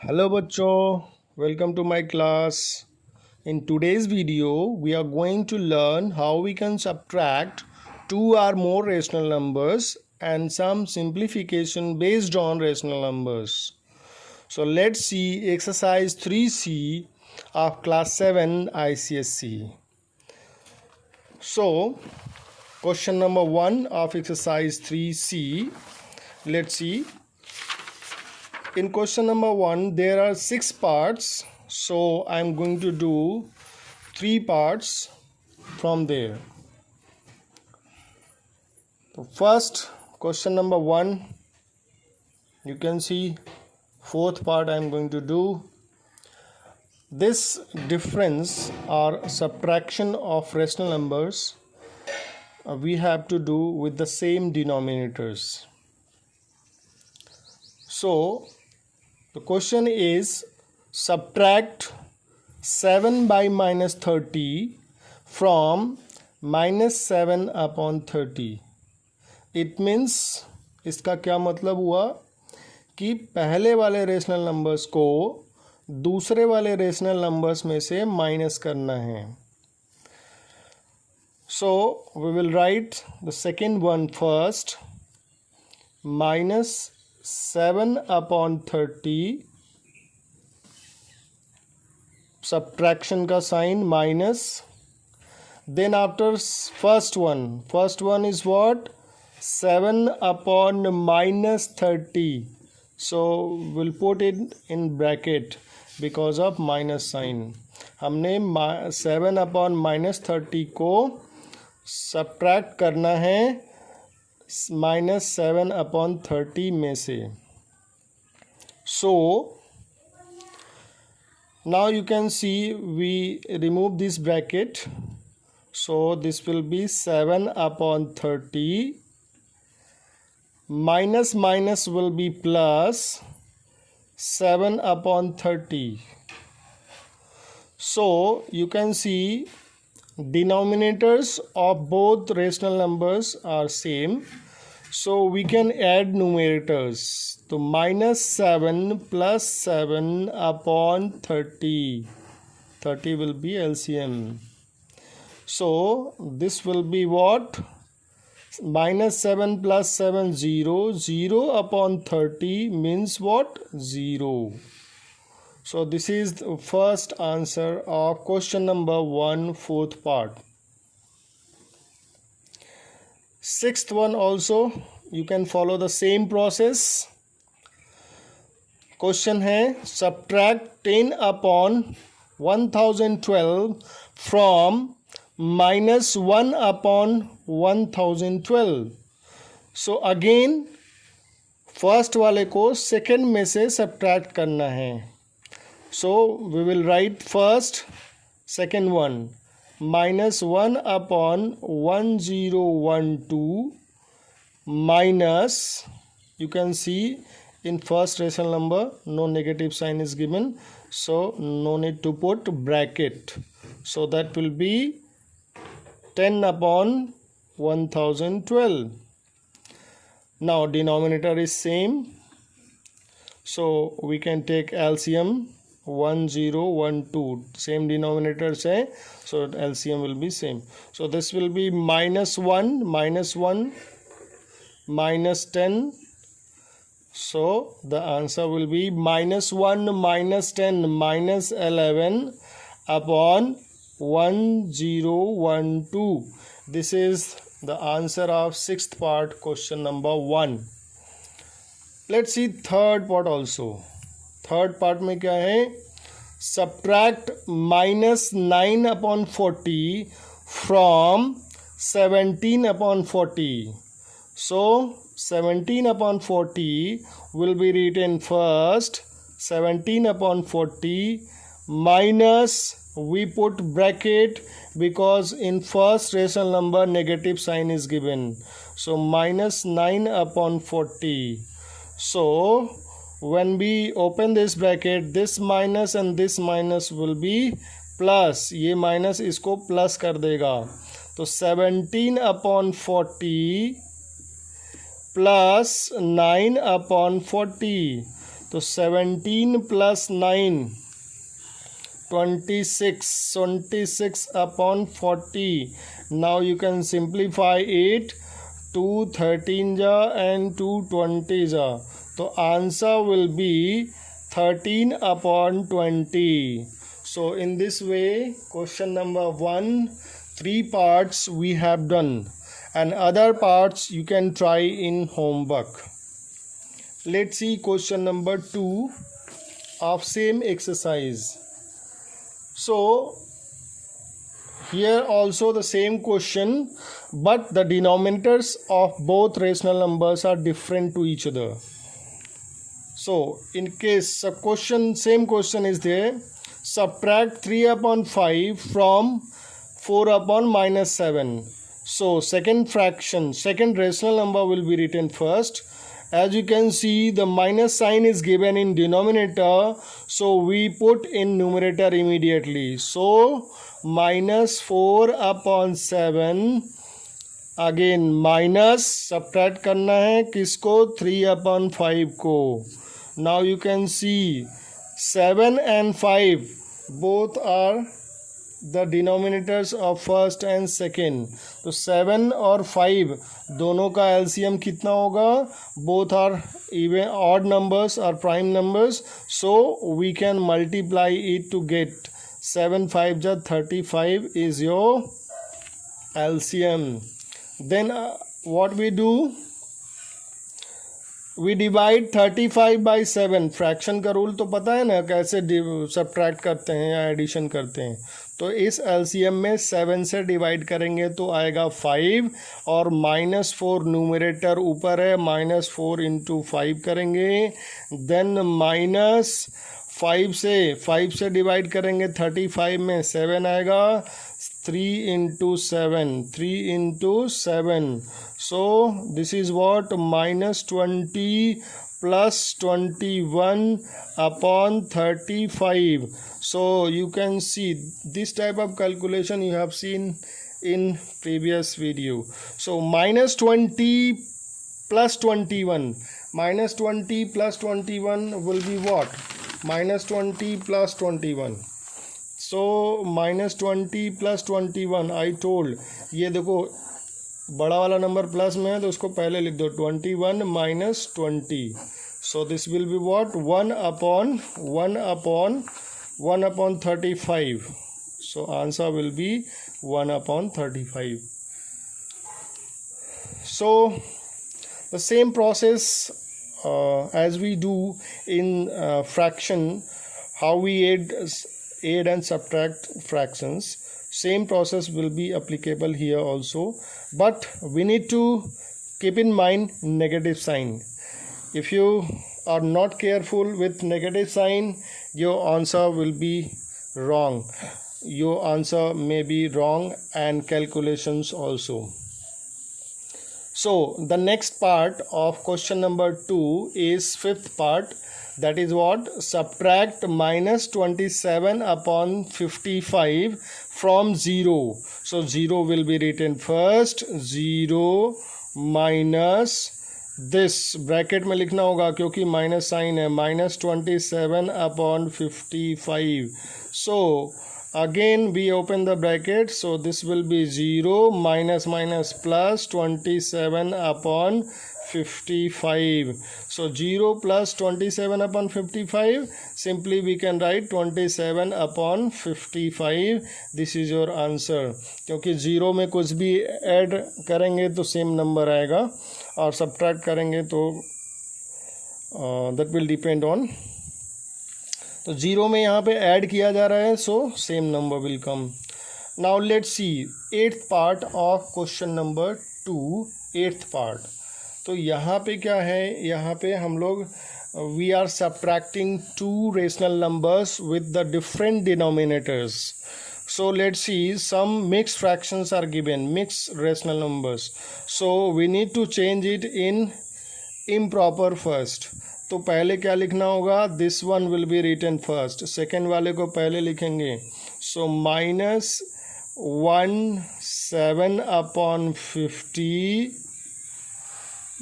Hello bachcho, welcome to my class. In today's video, we are going to learn how we can subtract two or more rational numbers and some simplification based on rational numbers. So let's see exercise 3C of class 7 ICSE. So question number 1 of exercise 3C, let's see. In question number 1 there are 6 parts, so I'm going to do 3 parts from there. So first, question number 1, you can see fourth part I'm going to do. This difference or subtraction of rational numbers we have to do with the same denominators. So the question is subtract 7 by minus 30 from minus 7 upon 30. It means इसका क्या मतलब हुआ कि पहले वाले rational numbers को दूसरे वाले रेशनल नंबर्स में से माइनस करना है. So we will write the second one first. Minus 7 upon 30, subtraction का sign minus. Then after first one is what? 7 upon minus 30. So we'll put it in bracket because of minus sign. हमने 7 upon minus 30 को subtract करना है minus 7 upon 30 में से. So now you can see we remove this bracket. So this will be 7 upon 30. Minus will be plus 7 upon 30. So you can see denominators of both rational numbers are same, so we can add numerators. So minus 7 plus 7 upon 30 will be LCM. So this will be what? Minus 7 plus 7 0 upon 30 means what? 0. So this is the first answer of question number 1, fourth part. Sixth one also you can follow the same process. Question है subtract 10 upon 1012 from minus 1 upon 1012. So again first वाले को second में से subtract करना है. So we will write first second one, minus 1 upon 1012 minus, you can see in first rational number no negative sign is given, so no need to put bracket. So that will be 10 upon 1012. Now denominator is same, so we can take LCM. 1012 same denominators hai, so LCM will be same. So this will be minus 1 minus 10. So the answer will be minus 1 minus 10 minus 11 upon 1012. This is the answer of sixth part, question number 1. Let's see third part also. Third part में क्या है? Subtract minus 9 upon 40 from 17 upon 40. So 17 upon 40 will be written first. 17 upon 40 minus, we put bracket because in first rational number negative sign is given. So minus 9 upon 40. So when we open this bracket, this minus and this minus will be plus. ये minus इसको plus कर देगा. तो 17 upon 40 plus 9 upon 40. तो 17 plus 9 26 upon 40. Now you can simplify it. 2 13 जा and 2 20 जा, तो answer will be 13 upon 20. So in this way, question number 1, 3 parts we have done, and other parts you can try in homework. Let's see question number 2 of same exercise. So here also the same question, but the denominators of both rational numbers are different to each other. So in case same question is there, subtract 3 upon 5 from 4 upon minus 7. So second rational number will be written first. As you can see, the minus sign is given in denominator, so we put in numerator immediately. So minus 4 upon 7, again minus, subtract करना है किसको, 3 upon 5 को. Now you can see 7 and 5 both are the denominators of first and second. तो 7 और 5 दोनों का LCM कितना होगा, both are even odd numbers or prime numbers, so we can multiply it to get 7 5 जा 35 is your LCM. Then what we do, we divide 35 by 7. Fraction का rule तो पता है ना, कैसे सब्ट्रैक्ट करते हैं या एडिशन करते हैं. तो इस एलसीएम में 7 से डिवाइड करेंगे तो आएगा 5, और -4 न्यूमरेटर ऊपर है, -4 इंटू 5 करेंगे. देन -5 से डिवाइड करेंगे 35 में 7 आएगा, 3 into 7. So this is what, -20 plus 21 upon 35. So you can see this type of calculation you have seen in previous video. So -20 plus 21 will be what, -20 plus 21. So -20 plus 21 I told, ये देखो बड़ा वाला number plus में है तो उसको पहले लिख दो, 21 minus 20. So this will be what, 1 upon 35. So answer will be 1 upon 35. So the same process as we do in fraction, how we add and subtract fractions, same process will be applicable here also, but we need to keep in mind negative sign. If you are not careful with negative sign, your answer will be wrong. Your answer may be wrong and calculations also. So the next part of question number 2 is fifth part, that is what, subtract -27 upon 55 from 0. So 0 will be written first, 0 minus this, bracket में लिखना होगा क्योंकि minus sign है, -27 upon 55. So again we open the bracket, so this will be 0 minus plus 27 upon 55. So 0 plus 27 upon 55, simply we can write 27 upon 55. This is your answer. क्योंकि 0 में कुछ भी add करेंगे तो सेम नंबर आएगा, और subtract करेंगे तो that will depend on. तो 0 में यहाँ पे ऐड किया जा रहा है, so same number will come. Now let's see 8th part of question number 2. 8th part. तो यहाँ पे क्या है, यहाँ पे हम लोग we are subtracting two rational numbers with the different denominators. So let's see, some mixed fractions are given, mixed rational numbers. So we need to change it in improper first. तो पहले क्या लिखना होगा, this one will be written first, second वाले को पहले लिखेंगे. So -17 upon 50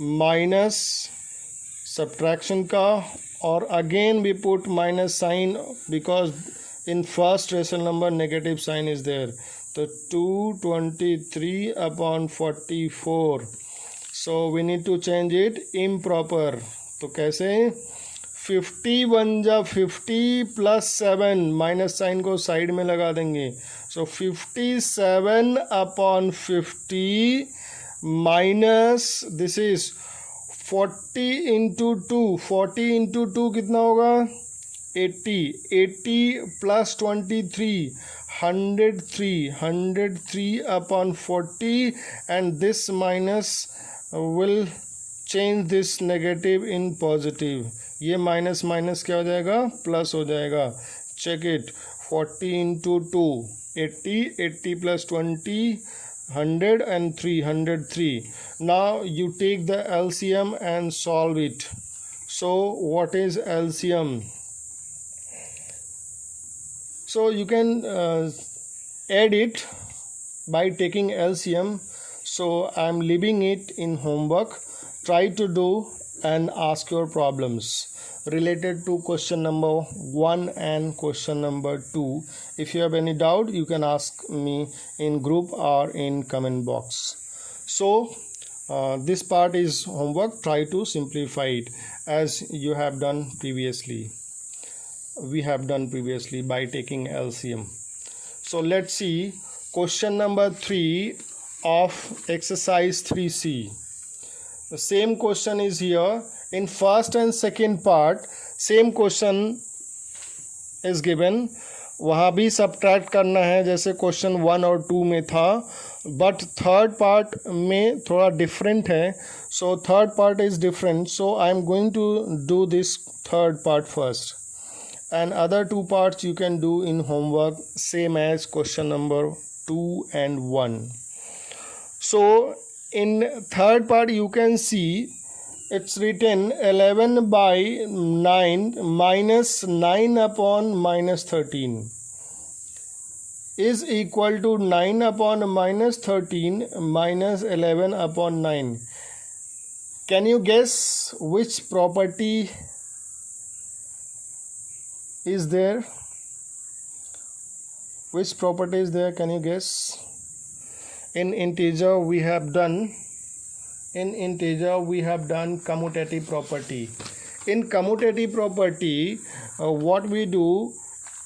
minus subtraction का or again we put minus sign because in first rational number negative sign is there. So 223 upon 44. So we need to change it improper. तो कैसे 51 जा 50 plus 7 minus sign को side में लगा देंगे. सो 57 upon 50 minus this is 40 into 2. 40 into 2 कितना होगा 80. 80 plus 23 103 upon 40 and this minus will change this negative in positive. ये माइनस माइनस क्या हो जाएगा प्लस हो जाएगा. Check it 40 into 2 80 plus 20 103. Now you take the LCM and solve it. So what is LCM? So you can add it by taking LCM. So I am leaving it in homework. Try to do and ask your problems related to question number 1 and question number 2. If you have any doubt, you can ask me in group or in comment box. So this part is homework. Try to simplify it as you have done previously. We have done previously by taking LCM. So let's see question number 3 of exercise 3C. The same question is here. In first and second part same question is given. वहाँ भी subtract करना है जैसे question 1 और 2 में था, but third part में थोड़ा डिफरेंट है. So third part is different. So I am going to do this third part first and other two parts you can do in homework same as question number 2 and 1. So in third part you can see it's written 11 by 9 minus 9 upon minus 13 is equal to 9 upon minus 13 minus 11 upon 9. Can you guess which property is there? Which property is there? Can you guess? In integer we have done commutative property. In commutative property what we do,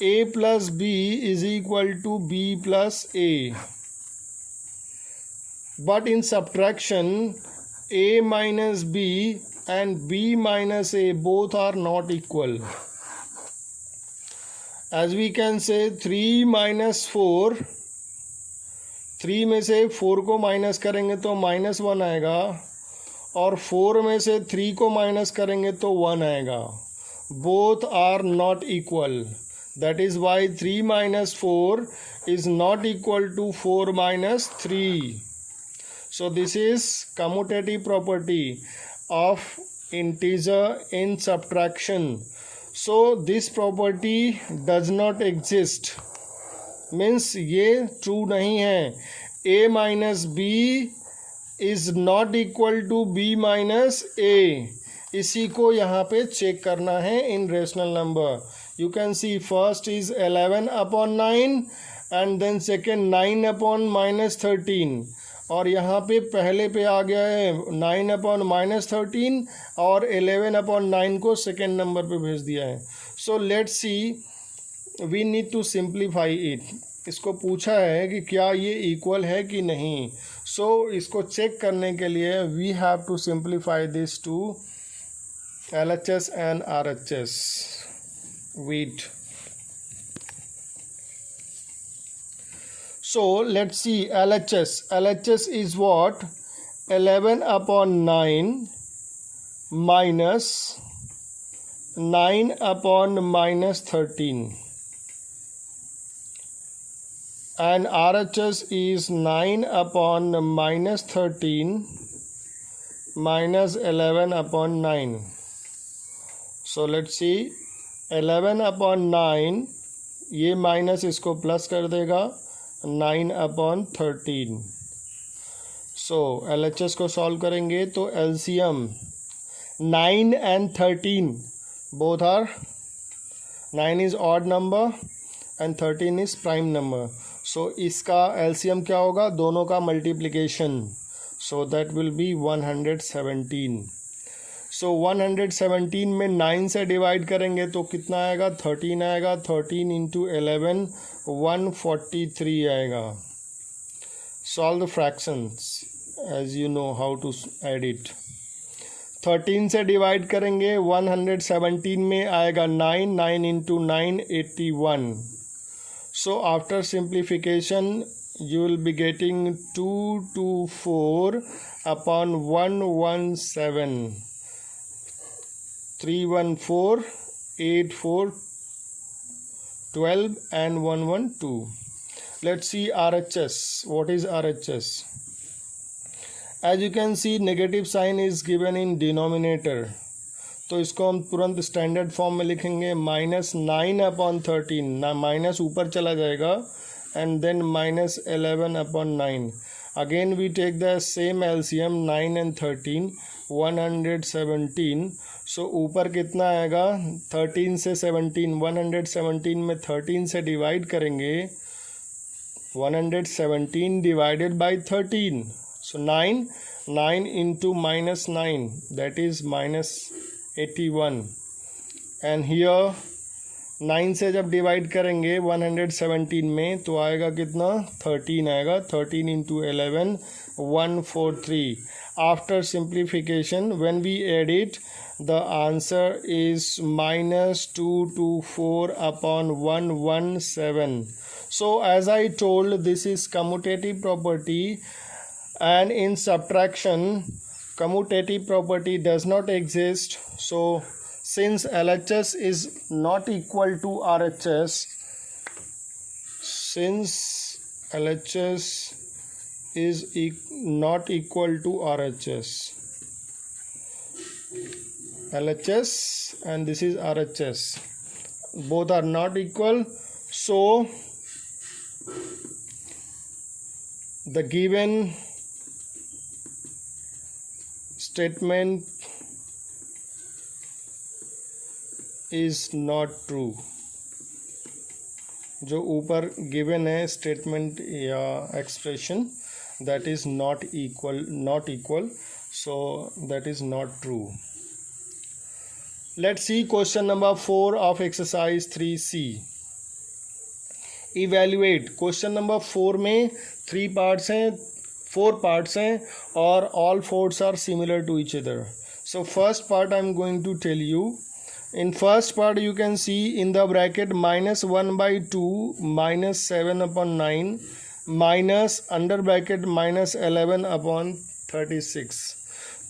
a plus b is equal to b plus a, but in subtraction a minus b and b minus a both are not equal. As we can say 3 minus 4, 3 में से 4 को minus करेंगे तो -1 आएगा और 4 में से 3 को माइनस करेंगे तो 1 आएगा. Both are not equal. That is y 3 minus 4 is not equal to 4 minus 3. So this is commutative property of integer in subtraction. So this property does not exist, means ये true नहीं है. a minus b is not equal to b minus a. इसी को यहाँ पे check करना है in rational number. You can see first is 11 upon 9 and then second 9 upon minus 13. और यहाँ पे पहले पे आ गया है 9 अपॉन माइनस 13 और 11 अपॉन 9 को सेकेंड नंबर पे भेज दिया है. So let's see, we need to simplify it. इसको पूछा है कि क्या ये इक्वल है कि नहीं. सो इसको चेक करने के लिए we have to simplify this to LHS and RHS. Wait. So let's see LHS. LHS is what? 11 upon 9 minus 9 upon minus 13. And RHS is 9 upon minus 13 minus 11 upon 9. So let's see 11 upon 9, ये minus इसको plus कर देगा 9 upon 13. सो LHS को solve करेंगे तो LCM 9 and 13 both are 9 is odd number and 13 is prime number. So इसका LCM क्या होगा, दोनों का multiplication, so that will be 117. So 117 में 9 से डिवाइड करेंगे तो कितना आएगा, 13 आएगा. 13 इंटू 11 143 आएगा. Solve the fractions as you know how to add it. 13 से डिवाइड करेंगे 117 में आएगा 9. 9 into 9 81. So after simplification you will be getting 224 upon 117. 314 84 12 and 112. Let's see RHS. What is RHS? As you can see, negative sign is given in denominator. तो इसको हम तुरंत standard form में लिखेंगे. -9 अपॉन 13. माइनस ऊपर चला जाएगा and then -11 upon 9. Again we take the same LCM 9 and 13, 117. So ऊपर कितना आएगा, 13 से 17. 117 में 13 से डिवाइड करेंगे, 117 divided by 13. So 9 into -9, that is -81. And here 9 से जब डिवाइड करेंगे 117 में तो आएगा कितना, 13 आएगा. 13 into 11 143. After simplification when we add it, the answer is -224 upon 117. So as I told, this is commutative property, and in subtraction commutative property does not exist. So since LHS is not equal to RHS, since LHS is not equal to RHS, LHS and this is RHS, both are not equal. So the given statement is not true. जो ऊपर given है statement या expression, that is not equal, so that is not true. Let's see question number 4 of exercise 3C. Evaluate. Question number 4 में 4 parts हैं और all 4s are similar to each other. So first part I am going to tell you. In first part you can see in the bracket -1/2 -7 upon 9 minus under bracket -11 upon 36.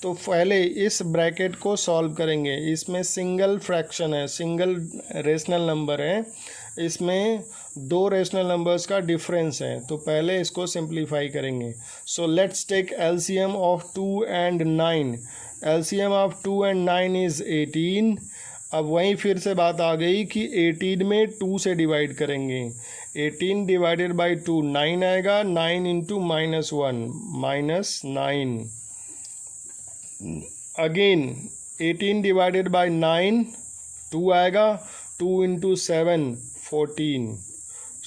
तो पहले इस bracket को solve करेंगे. इसमें single fraction है, single rational number है, इसमें 2 rational numbers का डिफरेंस है. तो पहले इसको सिंप्लीफाई करेंगे. So let's take LCM of 2 and 9. LCM of 2 and 9 is 18. अब वहीं फिर से बात आ गई कि 18 में 2 से डिवाइड करेंगे. 18 डिवाइडेड बाई 2 9 आएगा. 9 इंटू -1 -9. अगेन 18 डिवाइडेड बाई 9 2 आएगा. 2 into 7 14.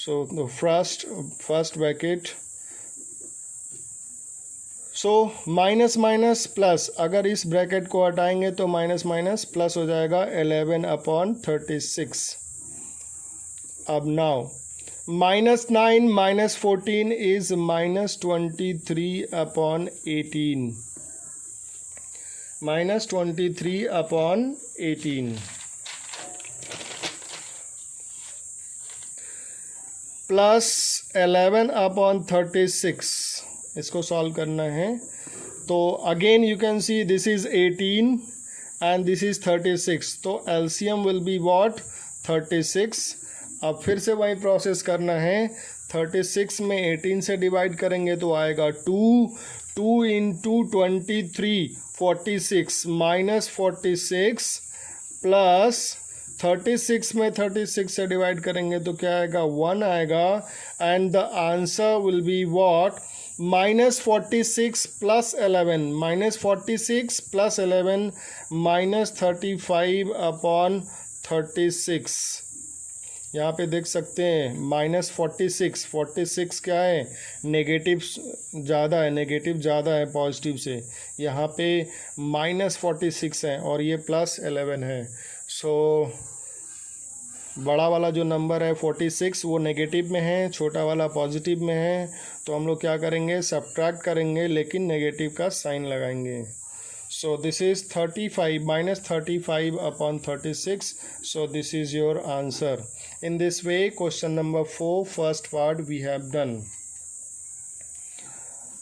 So the first bracket. So minus minus plus, अगर इस ब्रैकेट को हटाएंगे तो माइनस माइनस प्लस हो जाएगा 11 अपॉन 36. अब now -9 -14 is -23 upon 18. -23 upon 18 plus 11 upon 36. इसको सॉल्व करना है. तो again you can see this is 18 and this is 36. तो LCM विल बी व्हाट, 36. अब फिर से वही प्रोसेस करना है. 36 में 18 से डिवाइड करेंगे तो आएगा 2 इंटू 23 46 माइनस 46 प्लस 36 में 36 से डिवाइड करेंगे तो क्या आएगा, 1 आएगा. And the answer will be what, -46 + 11, -46 + 11 -35/36। यहाँ पे देख सकते हैं -46, 46 क्या है, नेगेटिव ज़्यादा है, नेगेटिव ज़्यादा है पॉजिटिव से, यहाँ पे -46 है और ये +11 है। सो बड़ा वाला जो नंबर है 46 वो नेगेटिव में है, छोटा वाला पॉजिटिव में है, तो हम लोग क्या करेंगे, सब्ट्रैक्ट करेंगे लेकिन नेगेटिव का साइन लगाएंगे। So this is 35 -35/36, so this is your answer. In this way question number 4 first part we have done.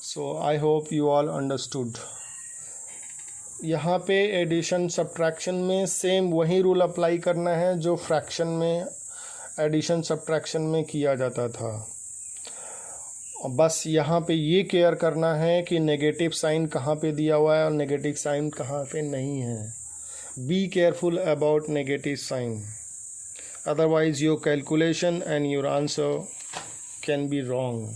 So I hope you all understood. यहाँ पे एडिशन सब्ट्रैक्शन में सेम वही रूल अप्लाई करना है जो fraction में addition subtraction में किया जाता था। बस यहाँ पे ये केयर करना है कि नेगेटिव साइन कहाँ पे दिया हुआ है और नेगेटिव साइन कहाँ पे नहीं है। Be careful about negative sign, otherwise your calculation and your answer can be wrong.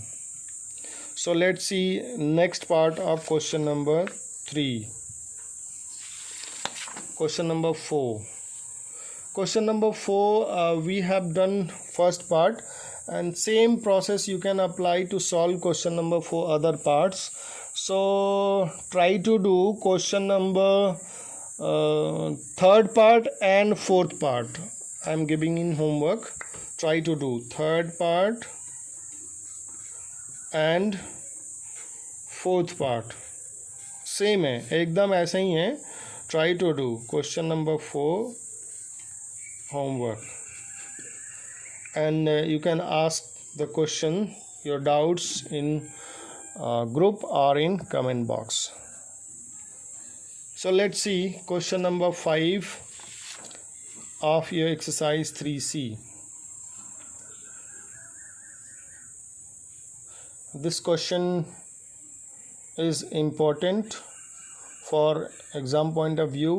So let's see next part of question number 3. Question number 4. Question number 4, we have done first part, and same process you can apply to solve question number 4 other parts. So try to do question number third part and fourth part. I am giving in homework. Try to do third part and fourth part. Same है, एकदम ऐसे ही है. Try to do question number 4 homework, and you can ask the question, your doubts in group or in comment box. So let's see question number 5 of your exercise 3C. This question is important for exam point of view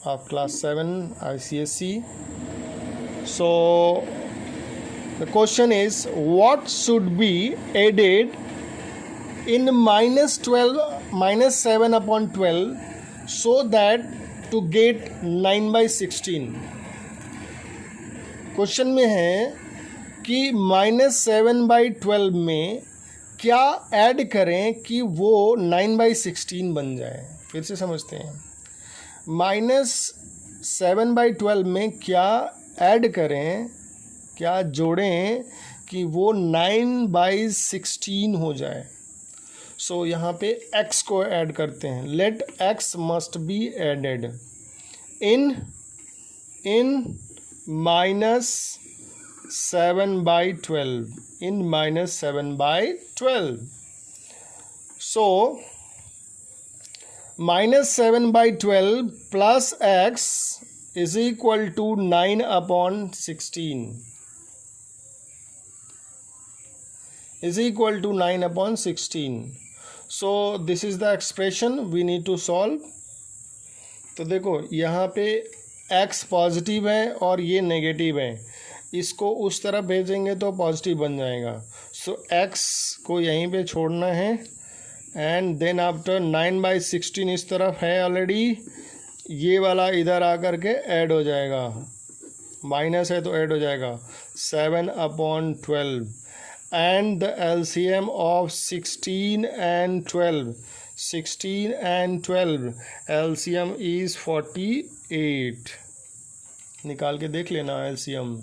of class 7 ICSE. So the question is, what should be added in -7/12 so that to get 9/16? Question में है कि -7/12 में क्या add करें कि वो 9/16 बन जाए। फिर से समझते हैं, -7/12 में क्या ऐड करें, क्या जोड़ें कि वो 9/16 हो जाए। सो यहाँ पे x को ऐड करते हैं। Let x must be added in -7/12, in -7/12. So -7/12 plus x is equal to 9/16, is equal to 9/16. So this is the expression we need to solve. तो देखो यहाँ पे x पॉजिटिव है और ये नेगेटिव है, इसको उस तरफ भेजेंगे तो पॉजिटिव बन जाएगा। सो x को यहीं पे छोड़ना है, एंड देन आफ्टर 9/16 इस तरफ है ऑलरेडी, ये वाला इधर आकर के ऐड हो जाएगा, माइनस है तो ऐड हो जाएगा 7/12, and the LCM of 16 and 12, 16 and 12 LCM is 48। निकाल के देख लेना LCM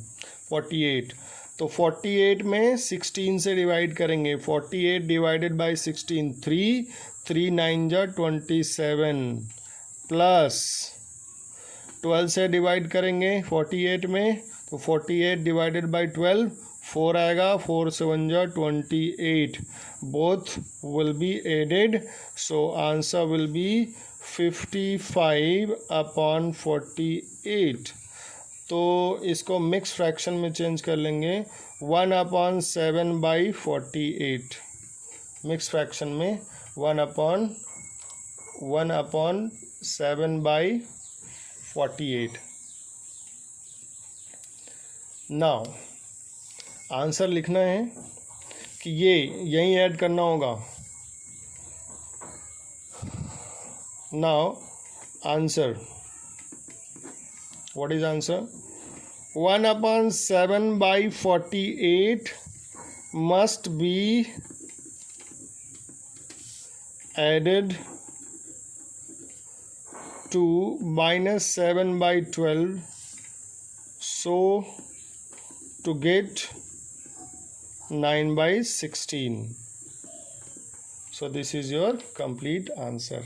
48। तो 48 में 16 से डिवाइड करेंगे, 48 डिवाइडेड बाई 16 3 9 जा 27, प्लस 12 से डिवाइड करेंगे 48 में, तो 48 डिवाइडेड बाई 12 4 आएगा, 4 7 जा 28, both will be added, so answer will be 55/48। तो इसको मिक्स फ्रैक्शन में चेंज कर लेंगे, 1/7/48, मिक्स फ्रैक्शन में 1/7/48। नाउ आंसर लिखना है कि ये यहीं ऐड करना होगा. Now answer, what is answer? 1/7/48 must be added to -7/12 so to get 9/16. So this is your complete answer.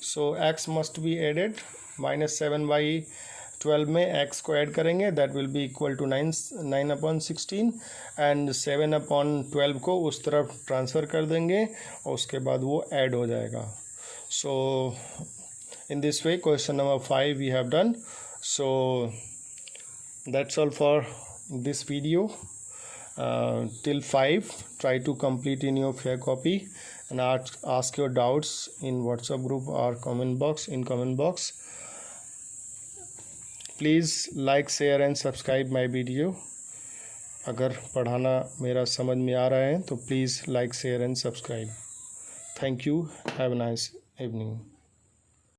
So x must be added, -7/12 में x को ऐड करेंगे, that will be equal to 9/16 and 7/12 को उस तरफ transfer कर देंगे और उसके बाद वो ऐड हो जाएगा. सो in this way question number 5 we have done. So that's all for this video. Till 5 try to complete in your fair copy and ask your doubts in WhatsApp group or comment box. Please like, share and subscribe my video. अगर पढ़ाना मेरा समझ में आ रहा है तो please like, share and subscribe. Thank you. Have a nice evening.